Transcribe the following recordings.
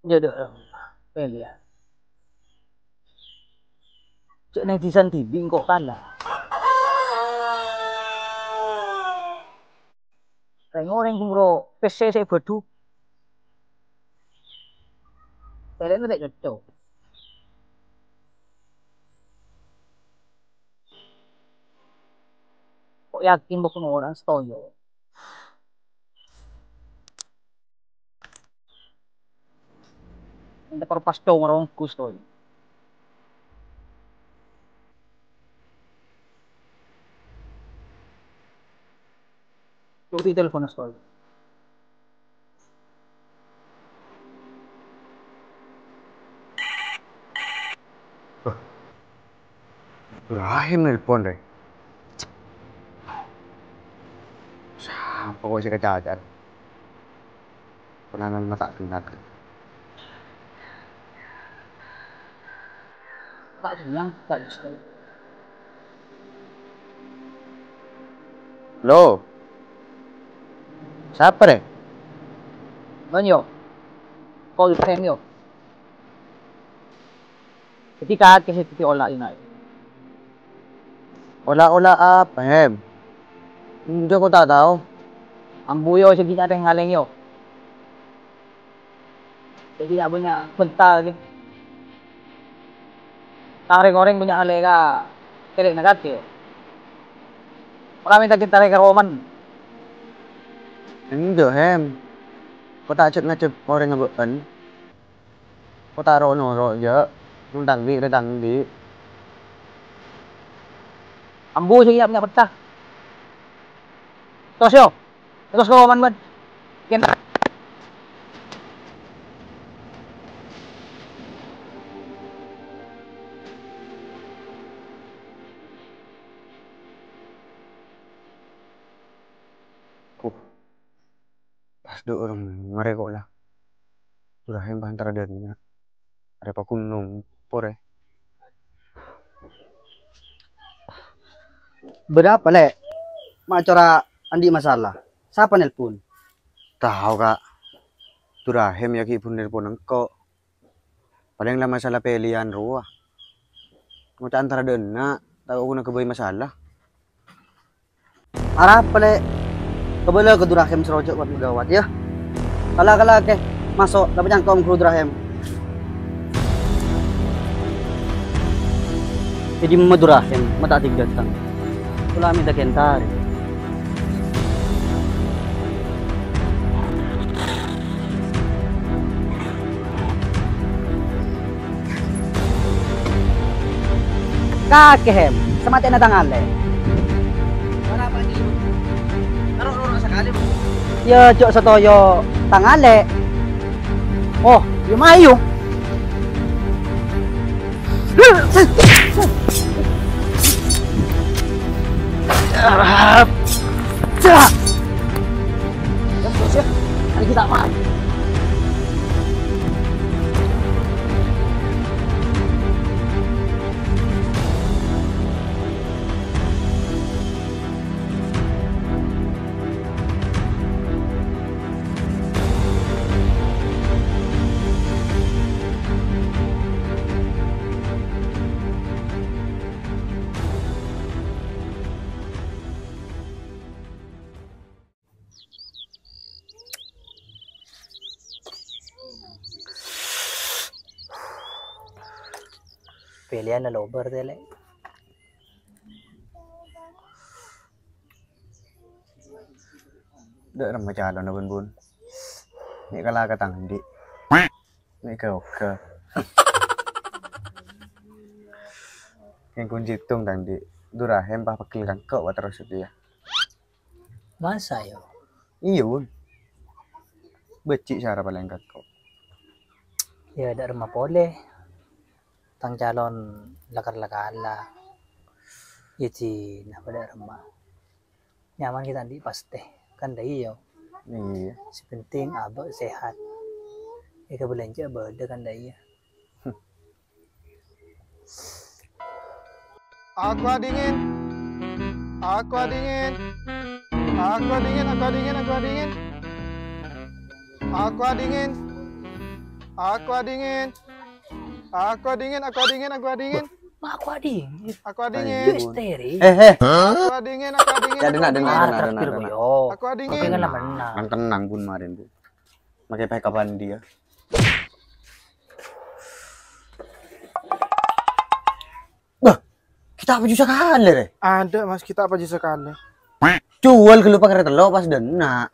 Jodoh pilihan. Cek netizen TV kok kalah. Orang kumro PC saya bodoh. Kalian tidak cocok. Kok yakin bukan orang setuju? Hindi pas dong orang gusto. Tuti telepon na stol. Rahim nelpon deh. Siapa kok si kecacar? Pernah mata kenal. Tak sinyang, tak gusto. Halo. Siapa deh? Ganyo. Call time yo. Ketika kasi titi ola inay. Ola-ola apa, Hem? Hindi ko tataw. Ang buyo sa gina rin ngaling yo. Jadi na punya punta lagi. Taring-oring punya alega. Kaya nagat yo. Maraming tagin taring karoman. Hindi, Hem. Ko tachat nga chip ko rin nga bukan. Ko taro no ya. Nung dangdi, na dangdi. Ang buyo sa gina punya punta. Terus yo. Terus karoman man. Kaya Pas do orang ngareko lah. Rahim antara darinya. Ada pa kunung pore. Berapa le? Macora andi masalah. Siapa nelpon? Tahu kak. Tu Rahim ya ki pun nelpon engko. Paling lah masalah pilihan ruah. Ngucap antara dena. Tahu aku nak kebayi masalah. Arah pale kabala ke Durahem serojok buat megawat ya. Kala ke masuk dapat jangkau ke Durahem. Jadi Madurahem mata tig datang. Wala mi dakentar. Kakehem, samate na tangale. Wala pa ni. Naro sakali mo. Ya, jok sa toyo tangale. Oh, yumayo. Terus ya, hari kita main. Pilihan na lobar dele. Đợi làm chả nó buồn buồn. Ini kalah katang di. Ini ke oke. Yang kunci tung tang di. Durahem pa pakil kan kau terus dia. masa yo. Iya bun. Becik cara paling kau. Ya ada rumah pole. Tang calon lakar-lakala. Iti na pada rumah. Nyaman kita di paste. Kan dai yo. Iya. Si penting abah sehat. Ika belanja beda kan dai. Aqua dingin. Aqua dingin. Aqua dingin, aqua dingin, aqua dingin. Aqua dingin. Aqua dingin. Aqua dingin, aqua dingin, aqua dingin. Aku ading. Aqua Yo dingin. histeri. Aqua dingin, aqua dingin. Ya, dengar, aqua dengar, dingin. dengar. Traktir ko yo. Aqua Tapi dingin. kan naman na. Kan kenang pun kemarin bu. Pakai pakai kapan dia? Bah, kita apa juga kan le? Ada mas, kita apa aja sekali. Jual ke lupa kereta lo pas dena.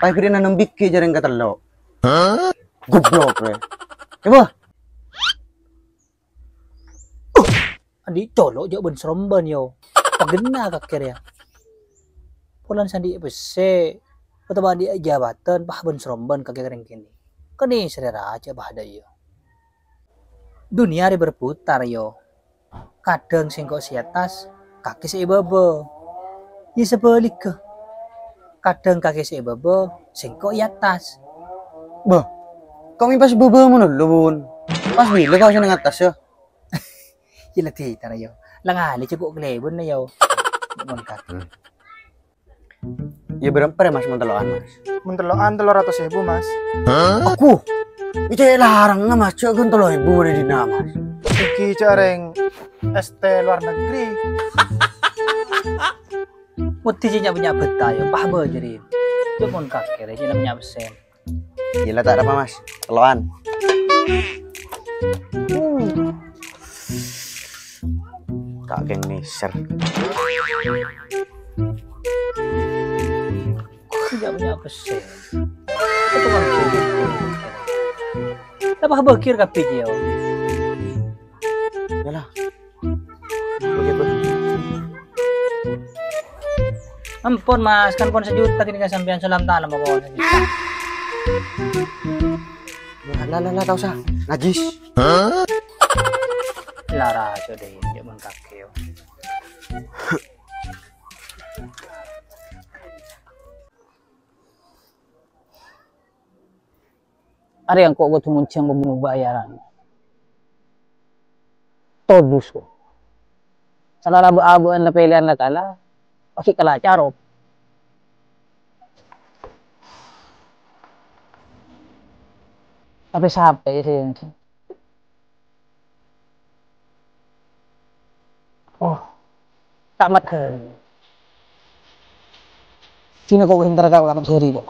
Pai piri nanam biki jarang kata lo. Goblok le. Coba. Andi colok jo ben seromben yo. Pagena kakir ya. Pulan sandi bese. Pataba di jabatan pah ben seromben kakir kering kini. Kani serera aja bahada yo. Dunia hari berputar yo. Kadang singkok si atas, kaki si ibaba. Ya sebalik ke. Kadang kaki si ibaba, singkok i atas. Bah, kami pas bebe mana lo bun? Pas bila kau seneng atas ya? Ya letih tara yo. Langali cukup kelebon na yo. Mon kaki. Ya berapa ya mas menteloan mas? Mentelokan 300.000 mas. Aku, itu larang nggak mas? Cek gentolo ibu ada di nama. Iki careng ST luar negeri. Muti sinya punya beta yo. Pah be jadi. Yo mon kaki re sinya punya besen. Gila tak ada apa mas? Teloan. Tak geng niser. Sinya punya besen. Itu kan kiri. Tapah bekir kapit yo. Yalah. Begitu. Ampun mas, kan pon sejuta kini sampean salam tanam apa sejuta. Lah, tak usah. Najis. Lara aja deh, dia mon kaki yo. Ada yang kok gue tuh muncang membunuh bayaran. Todus ko. Salah abu-abuan na pilihan na tala. Paki kala carop. Tapi sampai sih. Oh, tamat ke. Sino ko hintar ka kamat suri ko.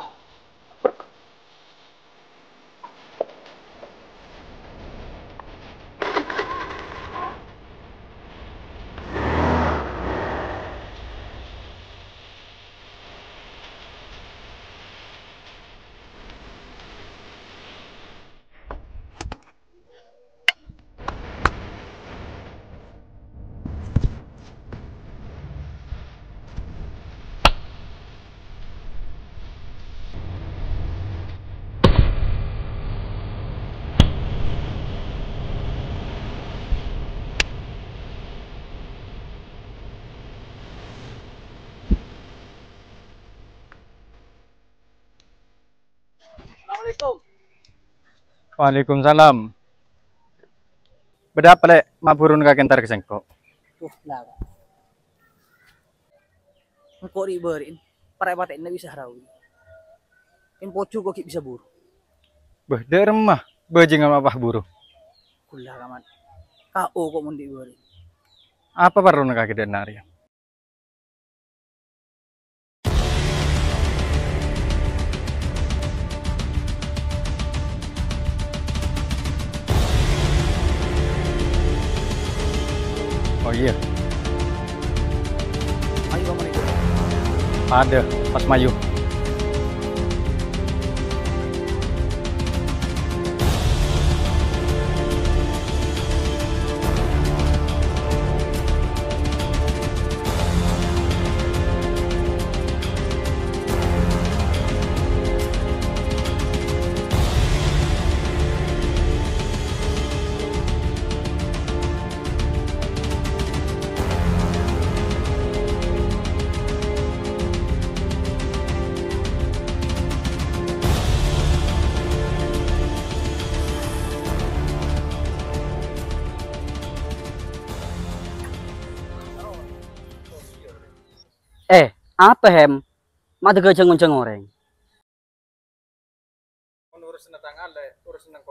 Waalaikumsalam. Beda pelek maburun ka kentar kesengko. Lah. Engko riberin. Para paten na bisa harawi. Impocu kok bisa buru. Beh, de remah. Bejing sama apa buru. Kulah kaman. Kao kok mun diberi. Apa baru ka kedenari? Oh iya, Ayo kamu itu. ada Mas Mayu. Apa hem? Mata ke cengung-cengoreng. Urus tentang ale, urus tentang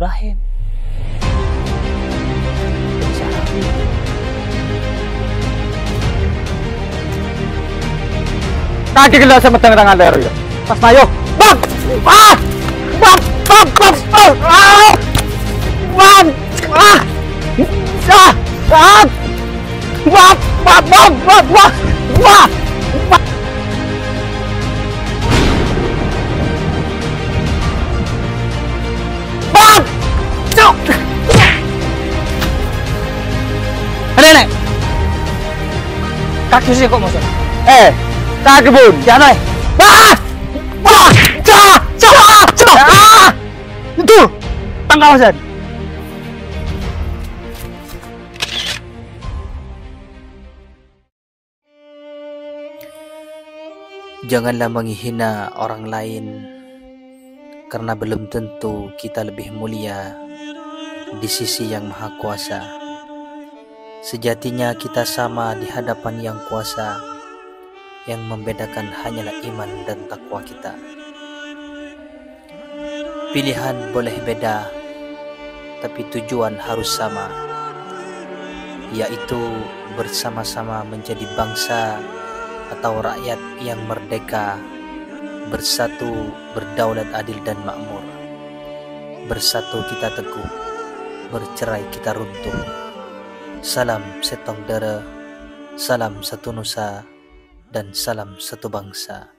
Rahim. Kaki kena sama tangan leher ya. Pas mayo. Bang! Ah! Bang! Bang! Bang! Bang! Ah! Bang! Ah! Ah! Ah! Bang! Bang! Bang! Bang! Bang! Bang! Bang! Cuk! Nenek. Kaki sih kok maksudnya? Kaki bun. Jangan. Ah! Ah! Cak! Cak! Cak! Ah! Itu! Tangkap Hasan. Janganlah menghina orang lain, karena belum tentu kita lebih mulia di sisi Yang Maha Kuasa. Sejatinya kita sama di hadapan Yang Kuasa. Yang membedakan hanyalah iman dan takwa kita. Pilihan boleh beda, tapi tujuan harus sama, yaitu bersama-sama menjadi bangsa atau rakyat yang merdeka, bersatu, berdaulat adil dan makmur. Bersatu kita teguh, bercerai kita runtuh. Salam setong dere, salam satu nusa, dan salam satu bangsa.